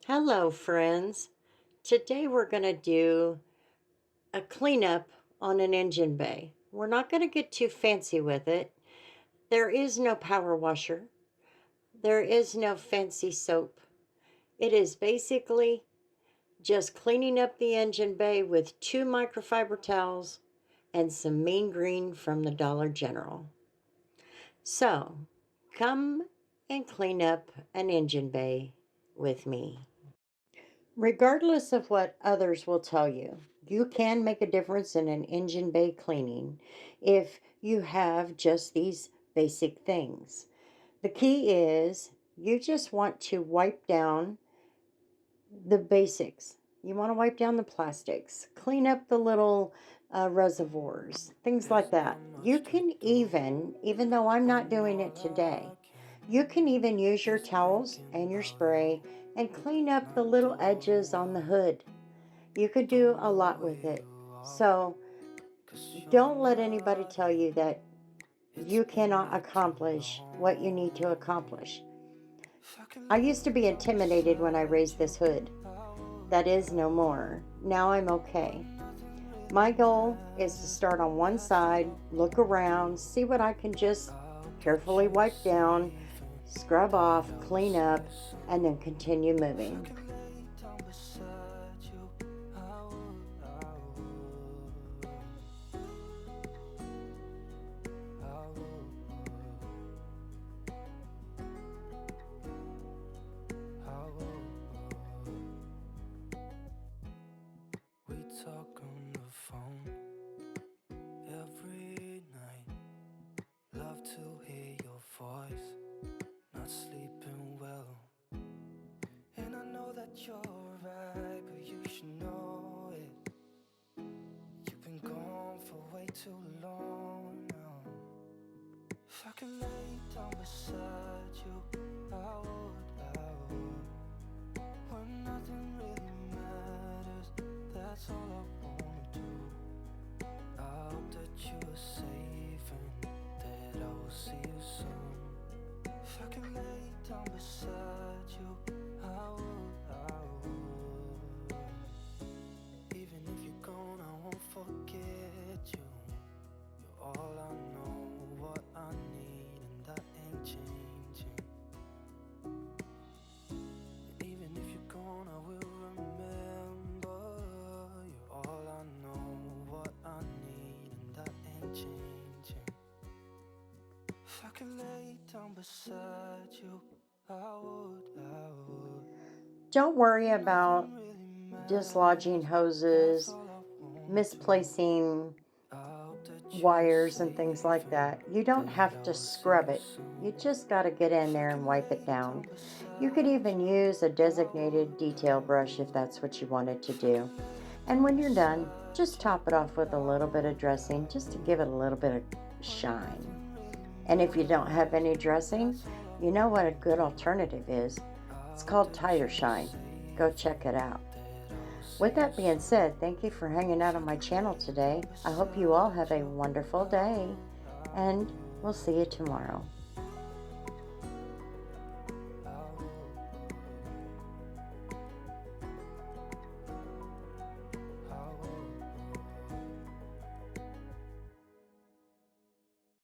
Hello, friends. Today we're going to do a cleanup on an engine bay. We're not going to get too fancy with it. There is no power washer, there is no fancy soap. It is basically just cleaning up the engine bay with 2 microfiber towels and some mean green from the Dollar General. So, come and clean up an engine bay with me. Regardless of what others will tell you, you can make a difference in an engine bay cleaning if you have just these basic things. The key is you just want to wipe down the basics. You want to wipe down the plastics, clean up the little reservoirs, things like that. You can even though I'm not doing it today, you can even use your towels and your spray and clean up the little edges on the hood. You could do a lot with it. So don't let anybody tell you that you cannot accomplish what you need to accomplish. I used to be intimidated when I raised this hood. That is no more. Now I'm okay. My goal is to start on one side, look around, see what I can just carefully wipe down, scrub off, clean up, and then continue moving. We talk on the phone every night. Love to hear your voice. Not sleeping well. And I know that you're right, but you should know it. You've been gone for way too long now. If I could lay down beside you, I would. When nothing really matters, that's all I wanna do. I hope that you are safe and that I will see you soon. If I can lay down beside you, I would. Even if you're gone, I won't forget you. You're all I know, what I need, and that ain't changing. Even if you're gone, I will remember. You're all I know, what I need, and that ain't changing. If I could lay down beside you, I would. Don't worry about dislodging hoses, misplacing wires and things like that. You don't have to scrub it. You just got to get in there and wipe it down. You could even use a designated detail brush if that's what you wanted to do. And when you're done, just top it off with a little bit of dressing just to give it a little bit of shine. And if you don't have any dressing, you know what a good alternative is. It's called Tire Shine. Go check it out. With that being said, thank you for hanging out on my channel today. I hope you all have a wonderful day, and we'll see you tomorrow.